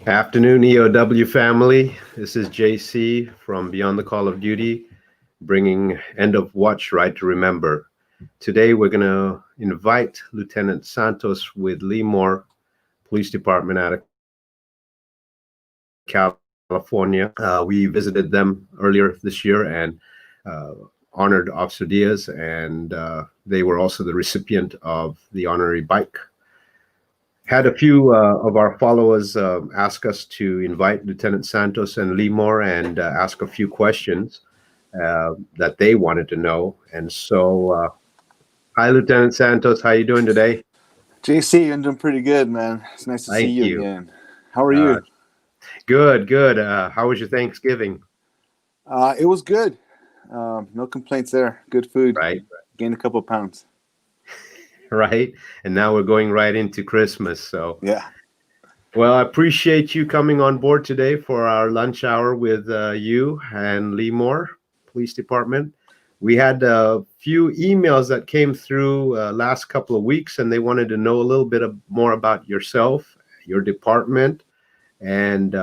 Afternoon, EOW family. This is JC from Beyond the Call of Duty, bringing End of Watch Right to Remember. Today, we're going to invite Lieutenant Santos with Lemoore Police Department out of California. We visited them earlier this year and honored Officer Diaz, and they were also the recipient of the honorary bike. Had a few of our followers ask us to invite Lieutenant Santos and Lemoore and ask a few questions that they wanted to know. And so, hi, Lieutenant Santos. How you doing today? JC, I'm doing pretty good, man. It's nice to see you again. How are you? Good. How was your Thanksgiving? It was good. No complaints there. Good food. Right. Gained a couple of pounds. Right. And now we're going right into Christmas. So yeah. Well, I appreciate you coming on board today for our lunch hour with you and Lemoore Police Department. We had a few emails that came through last couple of weeks, and they wanted to know a little bit more about yourself, your department, and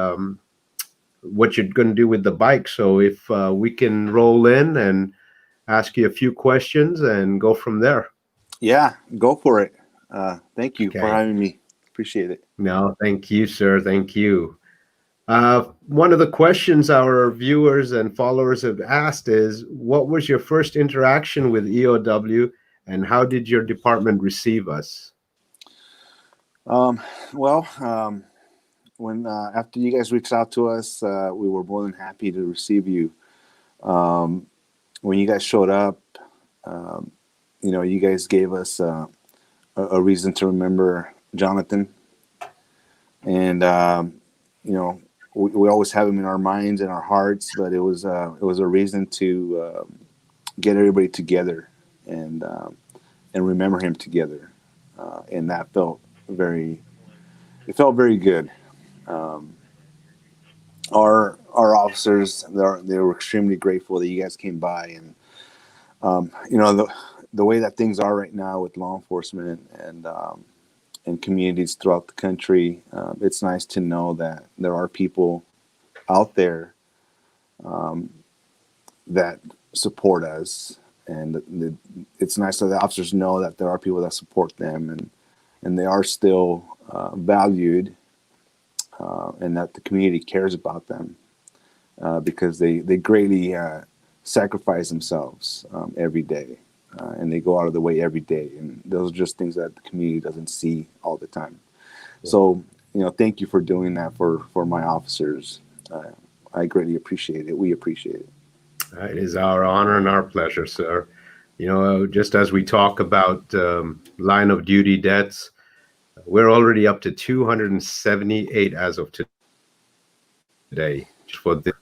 what you're going to do with the bike. So if we can roll in and ask you a few questions and go from there. Yeah, go for it. Thank you for having me. Appreciate it. No, thank you, sir. Thank you. One of the questions our viewers and followers have asked is, what was your first interaction with EOW and how did your department receive us? When after you guys reached out to us, we were more than happy to receive you. When you guys showed up, you guys gave us a reason to remember Jonathan, and we always have him in our minds and our hearts. But it was a reason to get everybody together and remember him together, and that felt very good. Our officers, they were extremely grateful that you guys came by, and the way that things are right now with law enforcement and communities throughout the country, it's nice to know that there are people out there that support us, and it's nice that the officers know that there are people that support them, and they are still valued, and that the community cares about them, because they greatly sacrifice themselves every day. And they go out of the way every day, and those are just things that the community doesn't see all the time. Yeah. So, thank you for doing that for my officers. I greatly appreciate it. We appreciate it. It is our honor and our pleasure, sir. Just as we talk about line of duty deaths, we're already up to 278 as of today for this,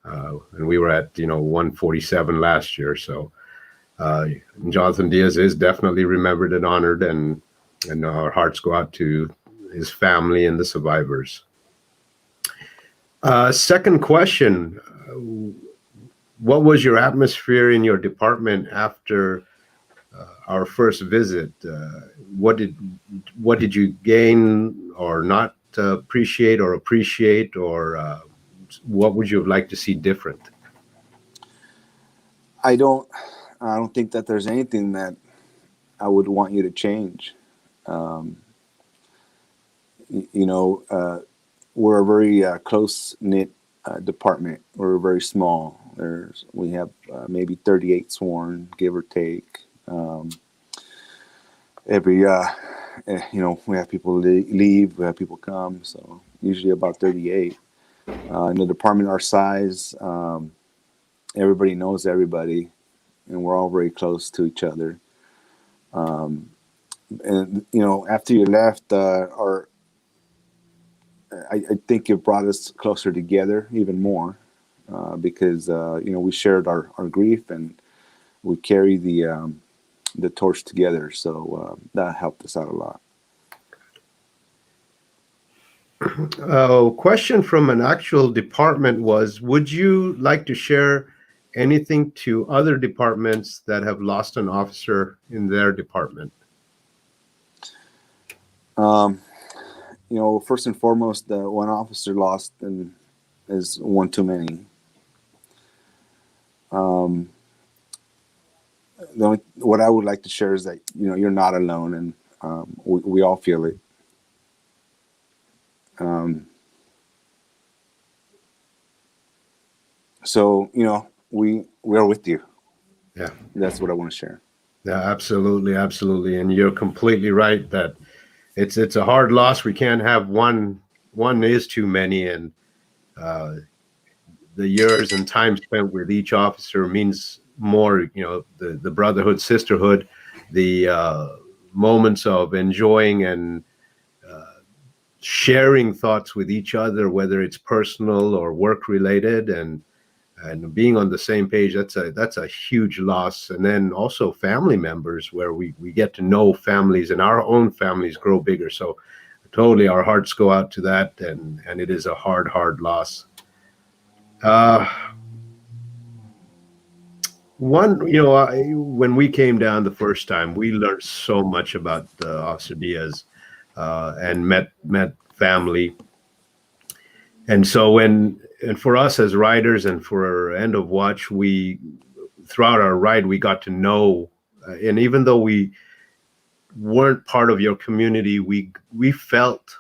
and we were at 147 last year. So. Jonathan Diaz is definitely remembered and honored, and our hearts go out to his family and the survivors. Second question, what was your atmosphere in your department after our first visit? What did you gain or not appreciate, or what would you have liked to see different? I don't think that there's anything that I would want you to change. We're a very close-knit department. We're very small. We have maybe 38 sworn, give or take. We have people leave, we have people come, so usually about 38. In a department our size, everybody knows everybody, and we're all very close to each other. After you left, I think it brought us closer together even more, because we shared our grief, and we carry the torch together. So that helped us out a lot. A question from an actual department was, would you like to share anything to other departments that have lost an officer in their department? first and foremost, one officer lost and is one too many. What I would like to share is that you're not alone, and we all feel it. So we are with you. Yeah, that's what I want to share. yeah, absolutely, absolutely, and you're completely right that it's a hard loss. We can't have one. One is too many, and the years and time spent with each officer means more. The brotherhood, sisterhood, the moments of enjoying and sharing thoughts with each other, whether it's personal or work related, and being on the same page. That's a huge loss. And then also family members, where we get to know families, and our own families grow bigger. So totally, our hearts go out to that, and it is a hard loss. When we came down the first time, we learned so much about Officer Diaz, and met family. And so and for us as riders, and for End of Watch, throughout our ride, we got to know, and even though we weren't part of your community, we felt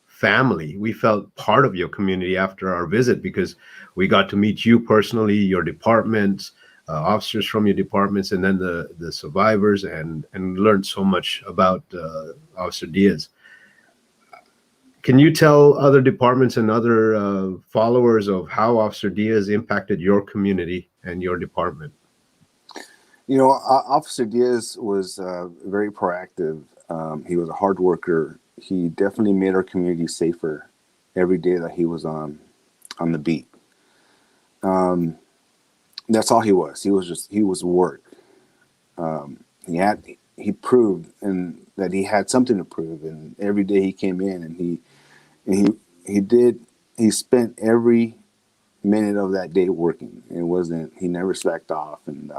family. We felt part of your community after our visit, because we got to meet you personally, your departments, officers from your departments, and then the survivors, and learned so much about Officer Diaz. Can you tell other departments and other followers of how Officer Diaz impacted your community and your department? Officer Diaz was very proactive. He was a hard worker. He definitely made our community safer every day that he was on the beat. That's all he was. He was work. He proved and that he had something to prove, and every day he came in and he spent every minute of that day working. He never slacked off, and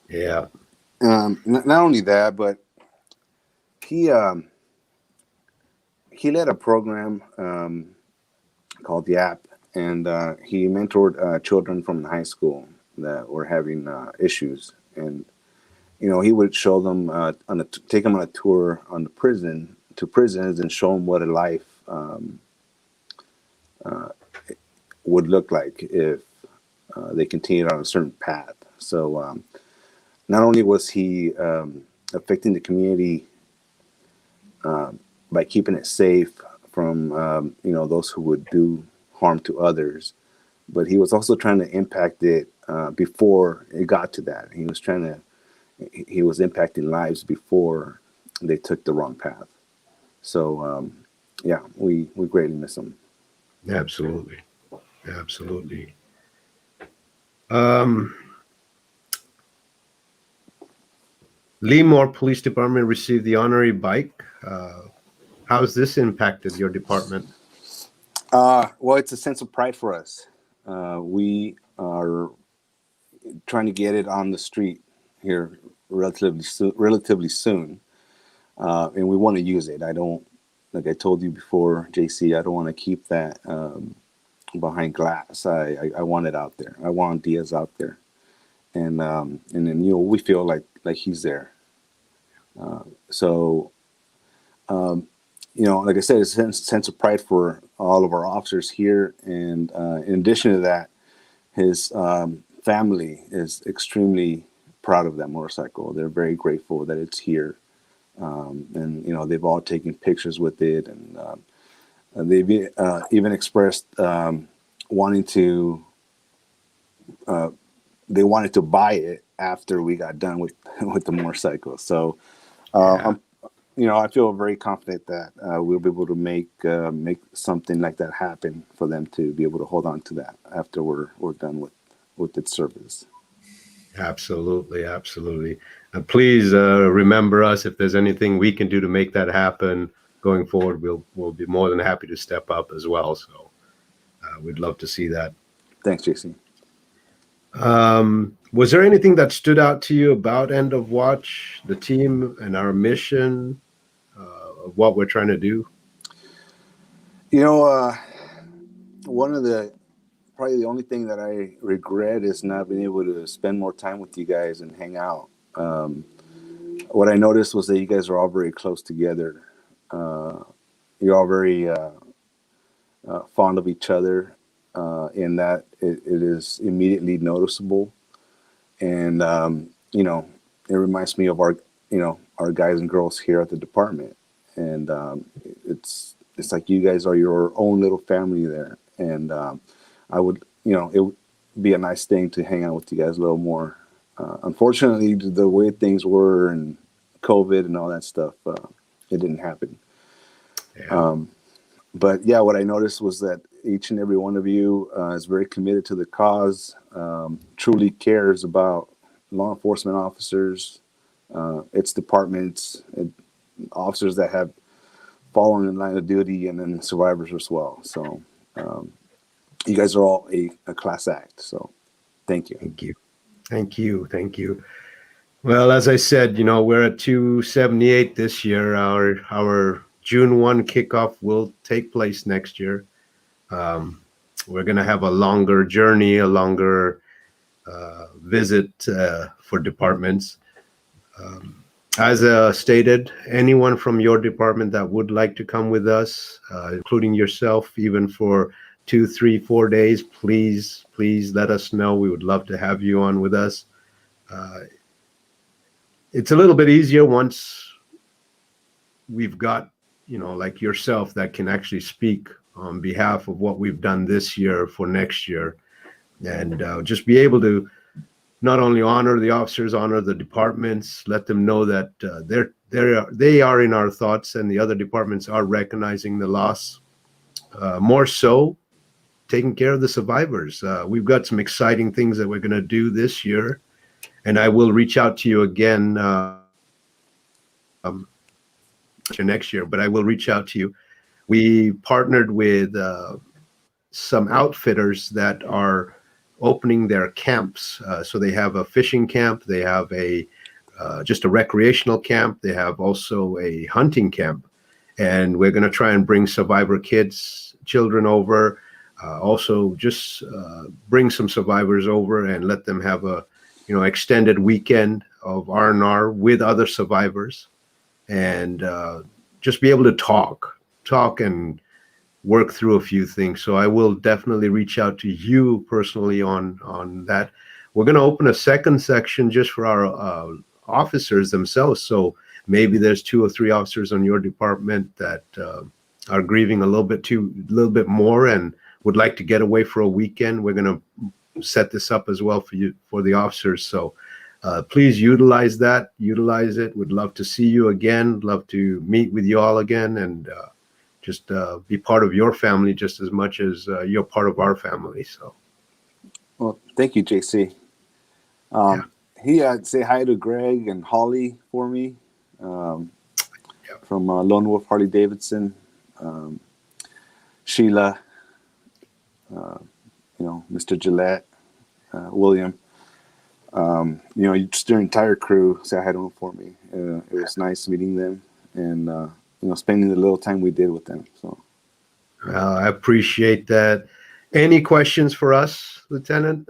Yeah. Not only that, but he led a program called YAP, and he mentored children from the high school that were having issues. And he would show them take them on a tour to prisons, and show them what a life would look like if they continued on a certain path. So not only was he affecting the community by keeping it safe from those who would do harm to others, but he was also trying to impact it before it got to that. He was impacting lives before they took the wrong path. So we greatly miss him. Absolutely. Lemoore Police Department received the honorary bike. How's this impacted your department? Well, it's a sense of pride for us. We are trying to get it on the street here relatively soon, and we want to use it. Like I told you before, JC, I don't want to keep that behind glass. I want it out there. I want Diaz out there, and then we feel like he's there. Like I said, it's a sense of pride for all of our officers here, and in addition to that, his family is extremely proud of that motorcycle. They're very grateful that it's here, and they've all taken pictures with it, and they've even expressed wanting to buy it after we got done with the motorcycle. So I feel very confident that we'll be able to make something like that happen for them to be able to hold on to that after we're done with its service. Absolutely. Please remember us. If there's anything we can do to make that happen going forward, we'll be more than happy to step up as well. So we'd love to see that. Thanks, JC. Was there anything that stood out to you about End of Watch, the team, and our mission, of what we're trying to do? One of probably the only thing that I regret is not being able to spend more time with you guys and hang out. What I noticed was that you guys are all very close together. You're all very fond of each other, in that it is immediately noticeable. And, it reminds me of our guys and girls here at the department. And it's like you guys are your own little family there. And it would be a nice thing to hang out with you guys a little more. Unfortunately, the way things were and COVID and all that stuff, it didn't happen. Yeah. But yeah, what I noticed was that each and every one of you is very committed to the cause, truly cares about law enforcement officers, its departments, and officers that have fallen in line of duty, and then survivors as well. So you guys are all a class act. So thank you. Thank you. Well, as I said, we're at 278 this year. Our June 1 kickoff will take place next year. We're going to have a longer journey, a longer visit for departments. As stated, anyone from your department that would like to come with us, including yourself, even for 2, 3, 4 days, please let us know. We would love to have you on with us. It's a little bit easier once we've got, like yourself, that can actually speak on behalf of what we've done this year for next year, and just be able to not only honor the officers, honor the departments, let them know that they are in our thoughts, and the other departments are recognizing the loss. More so, taking care of the survivors. We've got some exciting things that we're going to do this year, and I will reach out to you again next year, but I will reach out to you. We partnered with some outfitters that are opening their camps. So they have a fishing camp, they have just a recreational camp, they have also a hunting camp, and we're going to try and bring survivor children over. Also just bring some survivors over and let them have a extended weekend of R&R with other survivors, and just be able to talk and work through a few things. So I will definitely reach out to you personally on that. We're going to open a second section just for our officers themselves. So maybe there's 2 or 3 officers on your department that are grieving a little bit more and would like to get away for a weekend. We're going to set this up as well for the officers. So please utilize it. Would love to see you again. Love to meet with you all again, and just be part of your family just as much as you're part of our family. So, well, thank you, JC. Say hi to Greg and Holly for me, from Lone Wolf Harley Davidson, Sheila, Mr. Gillette, William. Just their entire crew. Say hi to them for me. It was nice meeting them, and spending the little time we did with them. So, I appreciate that. Any questions for us, Lieutenant?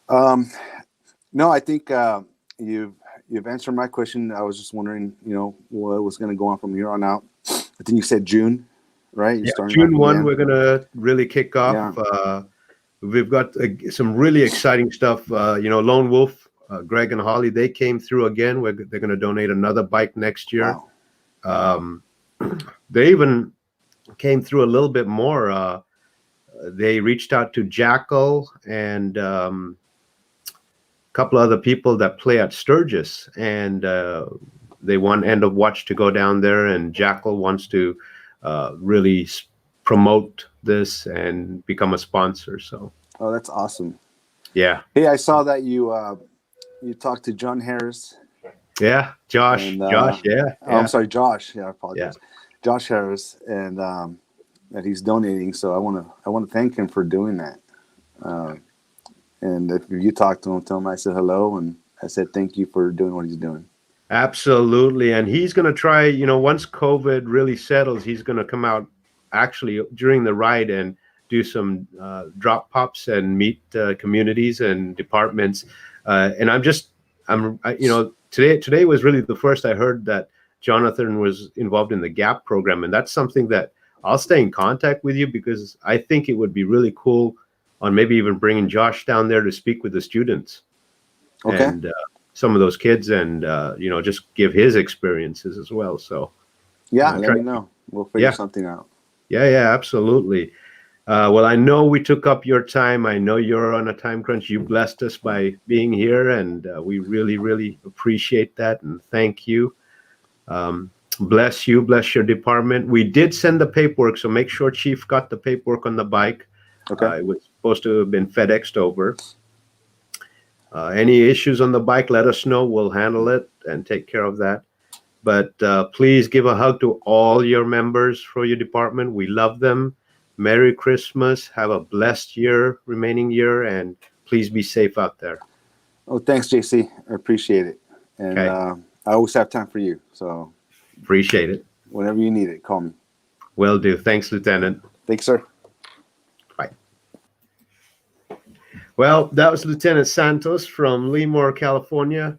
No, I think you've answered my question. I was just wondering, what was going to go on from here on out. I think you said June, right? June 1, we're going to really kick off. Yeah. We've got some really exciting stuff. Lone Wolf, Greg and Holly, they came through again. They're going to donate another bike next year. Wow. They even came through a little bit more. They reached out to Jackal and a couple other people that play at Sturgis, and they want End of Watch to go down there, and Jackal wants to really promote this and become a sponsor. So, oh, that's awesome. Yeah. Hey, I saw that you talked to John Harris. Yeah, Josh. Yeah. Oh, I'm sorry, Josh. Yeah, I apologize. Yeah. Josh Harris, and that he's donating. So I want to thank him for doing that. And if you talk to him, tell him I said hello, and I said thank you for doing what he's doing. Absolutely. And he's going to try, once COVID really settles, he's going to come out actually during the ride and do some drop pops and meet communities and departments. And today was really the first I heard that Jonathan was involved in the GAP program. And that's something that I'll stay in contact with you, because I think it would be really cool on maybe even bringing Josh down there to speak with the students. Okay. And some of those kids, and just give his experiences as well. So yeah, let me know. We'll figure something out. Yeah, absolutely. Well, I know we took up your time. I know you're on a time crunch. You blessed us by being here, and we really, really appreciate that, and thank you. Bless you, bless your department. We did send the paperwork, so make sure Chief got the paperwork on the bike. Okay. It was supposed to have been FedExed over. Any issues on the bike, let us know. We'll handle it and take care of that. But please give a hug to all your members for your department. We love them. Merry Christmas. Have a blessed remaining year, and please be safe out there. Oh, thanks, JC. I appreciate it. And Okay. I always have time for you. So appreciate it. Whenever you need it, call me. Will do. Thanks, Lieutenant. Thanks, sir. Bye. Well, that was Lieutenant Santos from Lemoore, California.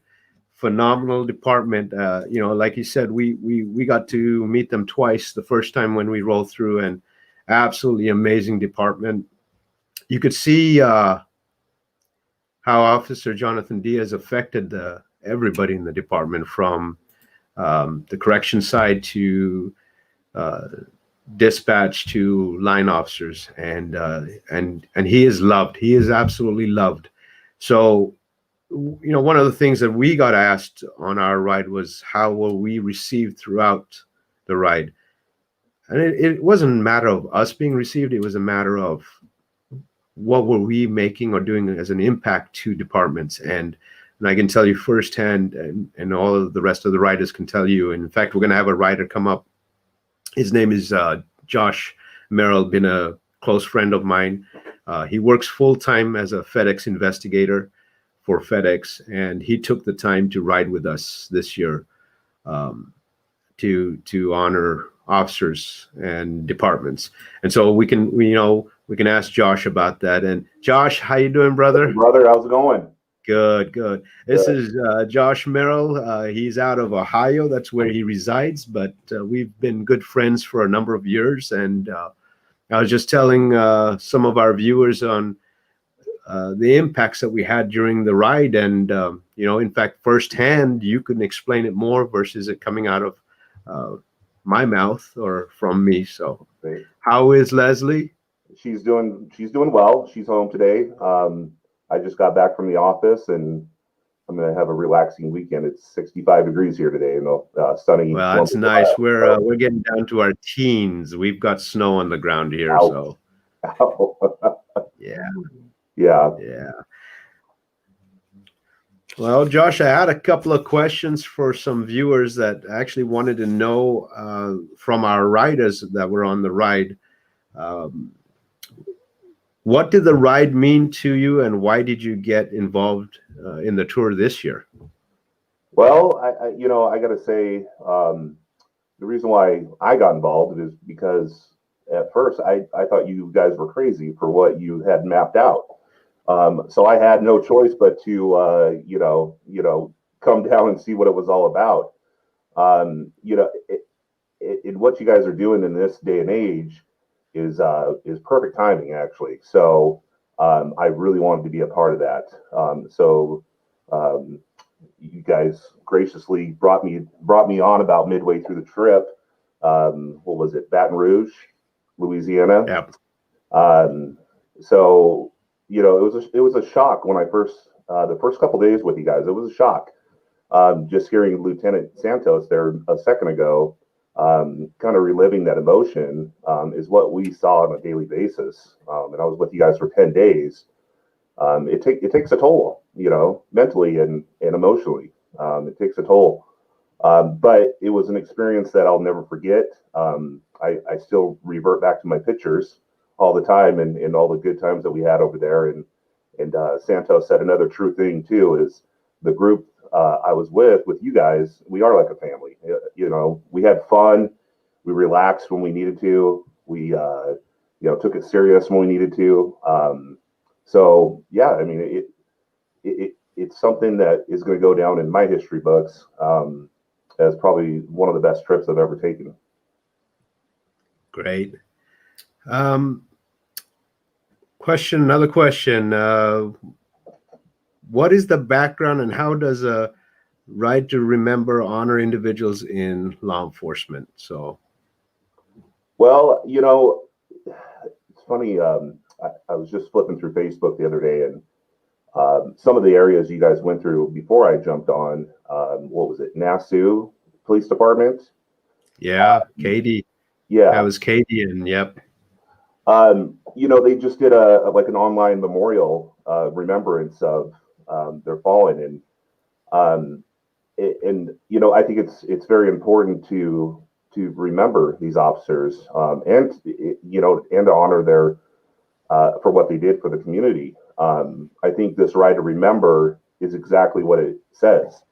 Phenomenal department. Like you said, we got to meet them twice. The first time when we rolled through, and absolutely amazing department. You could see how Officer Jonathan Diaz affected everybody in the department, from the correction side to dispatch to line officers, and he is loved. He is absolutely loved. So, one of the things that we got asked on our ride was, how will we receive throughout the ride? And it wasn't a matter of us being received. It was a matter of what were we making or doing as an impact to departments. And I can tell you firsthand, and all of the rest of the riders can tell you. In fact, we're going to have a rider come up. His name is Josh Merrill, been a close friend of mine. He works full-time as a FedEx investigator for FedEx, and he took the time to ride with us this year to honor officers and departments. And so we can ask Josh about that. And Josh, how you doing, brother? Brother, how's it going? Good. This is Josh Merrill. He's out of Ohio. That's where he resides, but we've been good friends for a number of years. And I was just telling some of our viewers on the impacts that we had during the ride. And, in fact, firsthand, you can explain it more versus it coming out of my mouth or from me. So Great. How is Leslie? She's doing well. She's home today. I just got back from the office, and I'm going to have a relaxing weekend. It's 65 degrees here today, and sunny. Well, that's nice. We're getting down to our teens. We've got snow on the ground here. Ouch. So Yeah. Well, Josh, I had a couple of questions for some viewers that actually wanted to know from our riders that were on the ride. What did the ride mean to you, and why did you get involved in the tour this year? Well, I got to say, the reason why I got involved is because at first I thought you guys were crazy for what you had mapped out. So I had no choice but to, come down and see what it was all about. What you guys are doing in this day and age is perfect timing, actually. So I really wanted to be a part of that. You guys graciously brought me on about midway through the trip. What was it? Baton Rouge, Louisiana. Yep. So it was a shock when I the first couple days with you guys. It was a shock. Just hearing Lieutenant Santos there a second ago, kind of reliving that emotion, is what we saw on a daily basis. And I was with you guys for 10 days. It takes a toll, mentally and emotionally. It takes a toll. But it was an experience that I'll never forget. I still revert back to my pictures all the time and all the good times that we had over there. And Santos said another true thing too is the group I was with you guys, we are like a family. You know, we had fun, we relaxed when we needed to, we took it serious when we needed to. So yeah, I mean it's something that is going to go down in my history books as probably one of the best trips I've ever taken. Great. Another question. What is the background and how does a Ride to Remember honor individuals in law enforcement? So, well, it's funny. I was just flipping through Facebook the other day, and some of the areas you guys went through before I jumped on, what was it, Nassau Police Department? yeah, Katie. Yeah, That was Katie, and yep. They just did an online memorial remembrance of their fallen, and I think it's very important to remember these officers and to honor their for what they did for the community. I think this Ride to Remember is exactly what it says.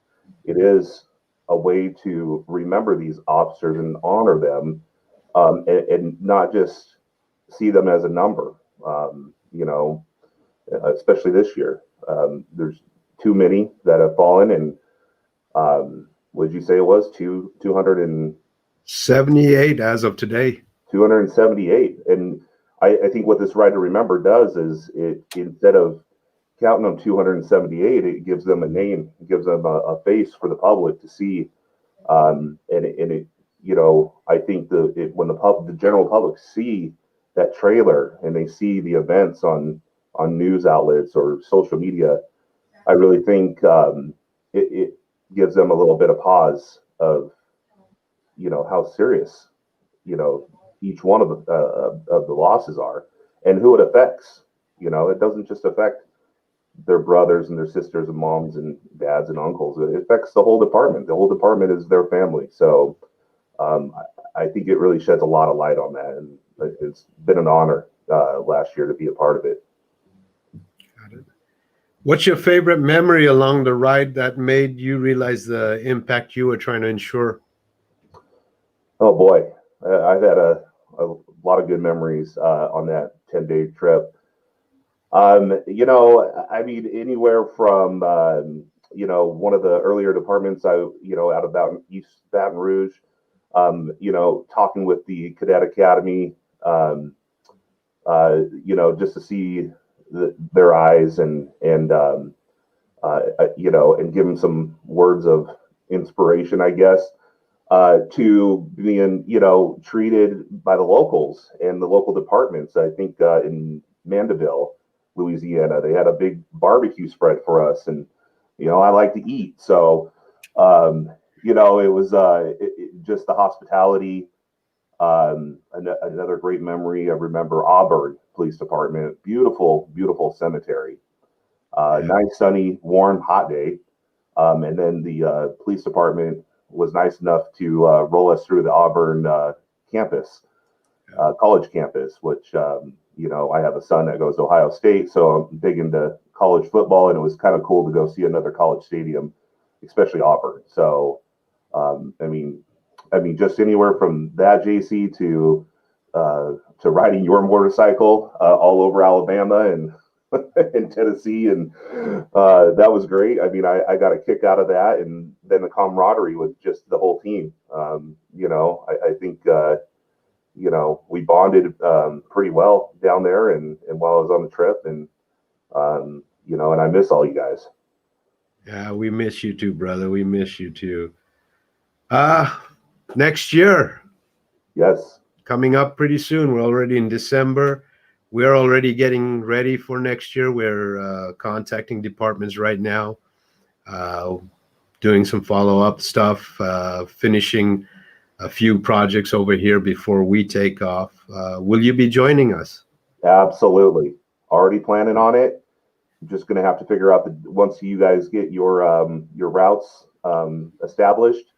It is a way to remember these officers and honor them, and not just see them as a number. Especially this year, there's too many that have fallen, and what did you say it was 278 as of today. 278, and I think what this Ride to Remember does is it, instead of counting them 278, it gives them a name, it gives them a face for the public to see, and it I think when the general public see that trailer and they see the events on news outlets or social media, I really think it gives them a little bit of pause of how serious each one of the losses are and who it affects. It doesn't just affect their brothers and their sisters and moms and dads and uncles. It affects the whole department. The whole department is their family. So I think it really sheds a lot of light on that, and it's been an honor last year to be a part of it. Got it. What's your favorite memory along the ride that made you realize the impact you were trying to ensure? Oh boy, I've had a lot of good memories on that 10-day trip. I mean, anywhere from one of the earlier departments out of East Baton Rouge, talking with the Cadet Academy, just to see their eyes and give them some words of inspiration, I guess. To being, treated by the locals and the local departments. I think in Mandeville, Louisiana, they had a big barbecue spread for us, and I like to eat, so it was just the hospitality. Another great memory. I remember Auburn Police Department, beautiful, beautiful cemetery. Nice, sunny, warm, hot day, and then the police department was nice enough to roll us through the Auburn campus, college campus, which, I have a son that goes to Ohio State, so I'm big into college football, and it was kind of cool to go see another college stadium, especially Auburn. So, I mean, just anywhere from that, JC, to riding your motorcycle all over Alabama and in Tennessee, and that was great. I mean, I got a kick out of that, and then the camaraderie with just the whole team. I think we bonded pretty well down there, and while I was on the trip, and and I miss all you guys. Yeah, we miss you too, brother. We miss you too. Next year. Yes. Coming up pretty soon. We're already in December. We're already getting ready for next year. We're contacting departments right now, doing some follow-up stuff, finishing a few projects over here before we take off. Will you be joining us? Absolutely. Already planning on it. I'm just going to have to figure out once you guys get your routes established.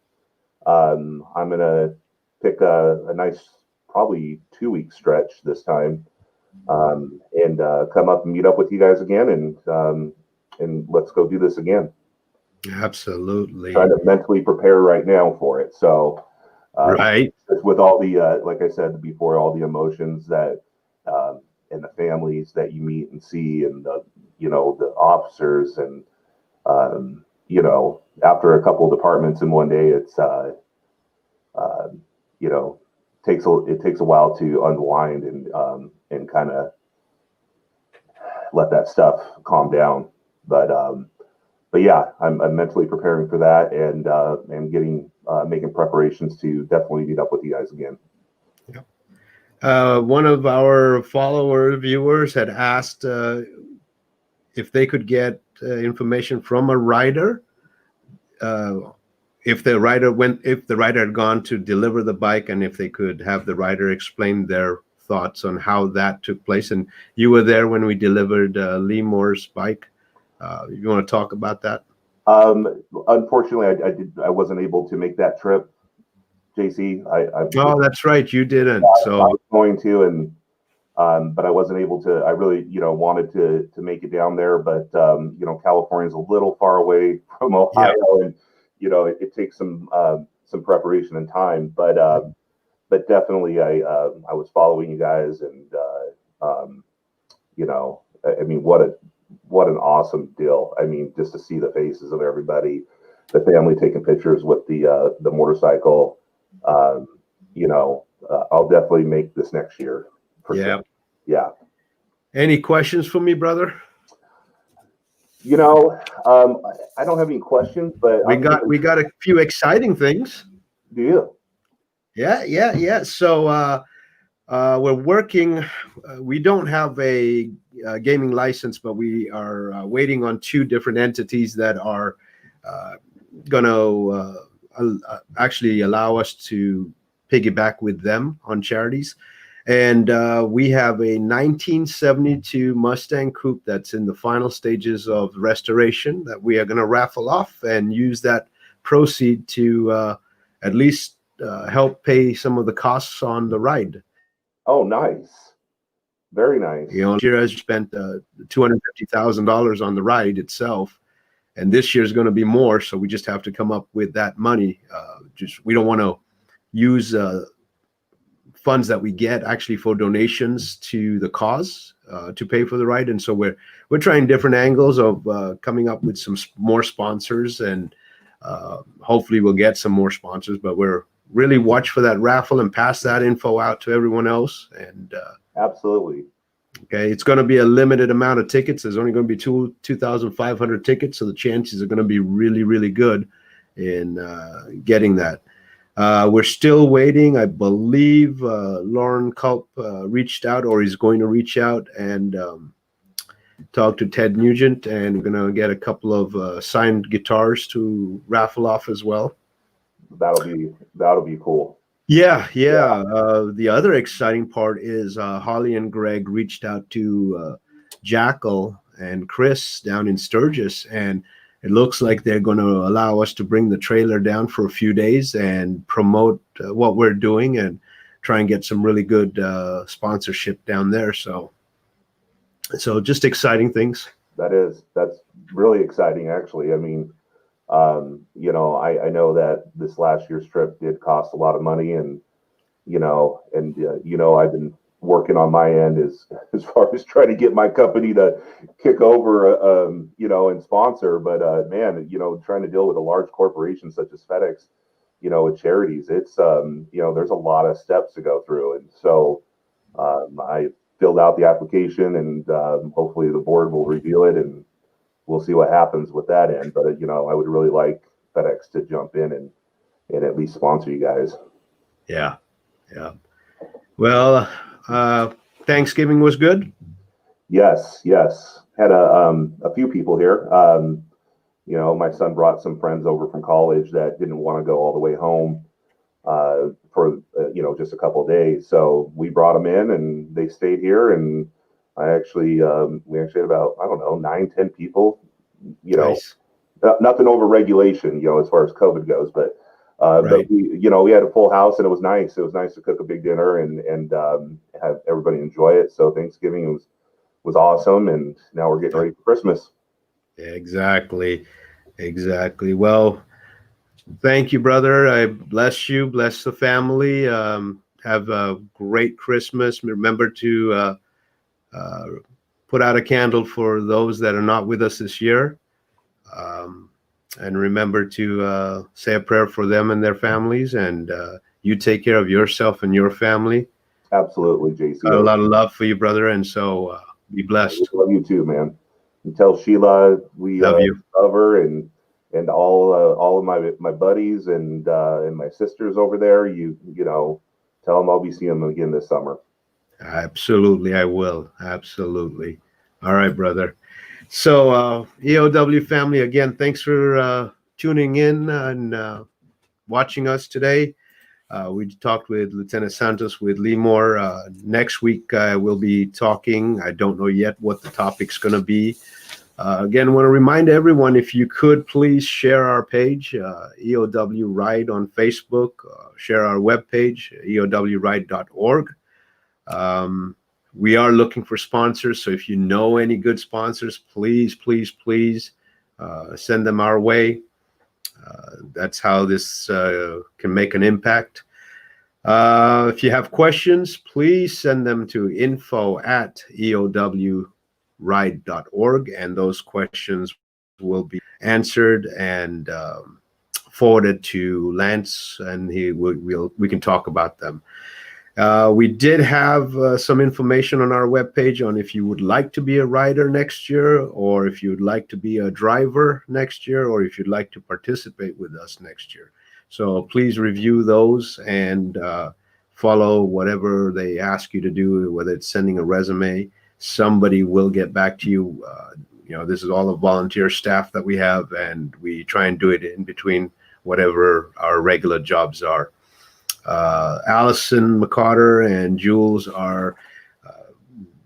I'm going to pick a nice, probably 2-week stretch this time. and come up and meet up with you guys again, and let's go do this again. Absolutely. Trying to mentally prepare right now for it. So, Right. with all the, like I said before, all the emotions that, and the families that you meet and see, and the, the officers, and, after a couple of departments in one day, it's, it takes a while to unwind and kind of let that stuff calm down. But yeah, I'm mentally preparing for that, and getting making preparations to definitely meet up with you guys again. One of our viewers had asked if they could get information from a rider, if the rider had gone to deliver the bike, and if they could have the rider explain their thoughts on how that took place. And you were there when we delivered Lee Moore's bike. You want to talk about that? Unfortunately, I wasn't able to make that trip, JC. Oh, that's right, you didn't. So I was going to, and but I wasn't able to. I really, wanted to make it down there, but California's a little far away from Ohio, yeah. And it takes some preparation and time. But definitely, I was following you guys, and I mean, what an awesome deal. I mean, just to see the faces of everybody, the family taking pictures with the motorcycle. I'll definitely make this next year. For sure. Yeah. Any questions for me, brother? I don't have any questions, but we got a few exciting things. Do you? Yeah. So we're working. We don't have a gaming license, but we are waiting on two different entities that are going to actually allow us to piggyback with them on charities. And we have a 1972 Mustang Coupe that's in the final stages of restoration that we are going to raffle off and use that proceed to at least help pay some of the costs on the ride. Oh, nice. Very nice. This year has spent $250,000 on the ride itself, and this year is going to be more. So we just have to come up with that money. We don't want to use funds that we get actually for donations to the cause to pay for the ride, and so we're trying different angles of coming up with some more sponsors, and hopefully we'll get some more sponsors. But we're really watch for that raffle and pass that info out to everyone else. And absolutely. Okay, it's going to be a limited amount of tickets. There's only going to be 2,500 tickets, so the chances are going to be really, really good in getting that. We're still waiting. I believe Lauren Culp reached out, or he's going to reach out and talk to Ted Nugent, and we're going to get a couple of signed guitars to raffle off as well. That'll be cool. Yeah. The other exciting part is Holly and Greg reached out to Jackal and Chris down in Sturgis, and it looks like they're going to allow us to bring the trailer down for a few days and promote what we're doing and try and get some really good sponsorship down there. So just exciting things. That's really exciting, actually. I mean, I know that this last year's trip did cost a lot of money, and I've been working on my end as far as trying to get my company to kick over, and sponsor. But man, trying to deal with a large corporation such as FedEx, with charities, it's there's a lot of steps to go through, and so I filled out the application, and hopefully the board will review it, and we'll see what happens with that end. But I would really like FedEx to jump in and at least sponsor you guys. Yeah. Well, Thanksgiving was good. Yes. Had a few people here. My son brought some friends over from college that didn't want to go all the way home for just a couple of days. So we brought them in, and they stayed here, and we actually had about, 9-10 people, Nice. Nothing over regulation, as far as COVID goes, but Right. But we had a full house, and it was nice. It was nice to cook a big dinner and have everybody enjoy it. So Thanksgiving was awesome, and now we're getting ready for Christmas. Exactly. Well, thank you, brother. I bless you, bless the family. Have a great Christmas. Remember to put out a candle for those that are not with us this year. And remember to say a prayer for them and their families. And you take care of yourself and your family. Absolutely, JC. Got a lot of love for you, brother. And so be blessed. Love you too, man. And tell Sheila we Love you. love her, and all of my buddies and my sisters over there. Tell them I'll be seeing them again this summer. Absolutely, I will. Absolutely. All right, brother. So, EOW family, again, thanks for tuning in and watching us today. We talked with Lieutenant Santos, with Lee Moore. Next week, we'll be talking. I don't know yet what the topic's going to be. Again, I want to remind everyone, if you could please share our page, EOW Ride on Facebook, share our webpage, eowride.org. We are looking for sponsors, so if you know any good sponsors, please send them our way. That's how this can make an impact. If you have questions, please send them to info@eowride.org, and those questions will be answered and forwarded to Lance, and we can talk about them. We did have some information on our webpage on if you would like to be a rider next year, or if you'd like to be a driver next year, or if you'd like to participate with us next year. So please review those and follow whatever they ask you to do, whether it's sending a resume. Somebody will get back to you. This is all a volunteer staff that we have, and we try and do it in between whatever our regular jobs are. Allison McCarter and Jules are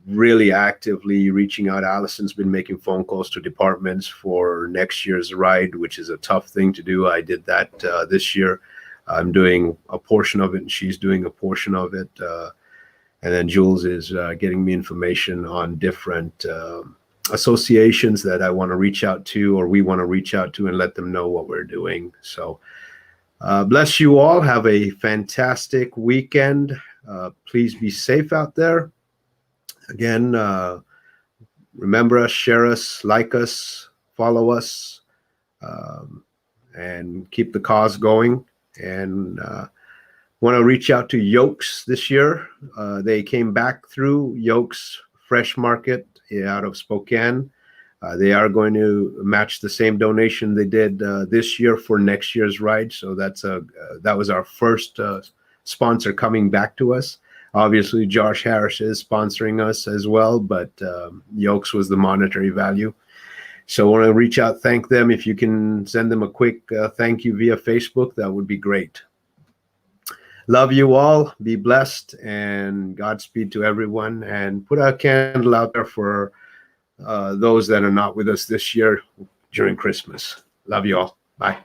really actively reaching out. Allison's been making phone calls to departments for next year's ride, which is a tough thing to do. I did that this year. I'm doing a portion of it, and she's doing a portion of it. And then Jules is getting me information on different associations that I want to reach out to, or we want to reach out to, and let them know what we're doing. So bless you all. Have a fantastic weekend. Please be safe out there. Again, remember us, share us, like us, follow us, and keep the cause going. And want to reach out to Yokes this year. They came back through Yokes Fresh Market out of Spokane. They are going to match the same donation they did this year for next year's ride. So that was our first sponsor coming back to us. Obviously, Josh Harris is sponsoring us as well, but Yokes was the monetary value. So I want to reach out, thank them. If you can send them a quick thank you via Facebook, that would be great. Love you all. Be blessed, and Godspeed to everyone. And put a candle out there for those that are not with us this year during Christmas. Love you all. Bye.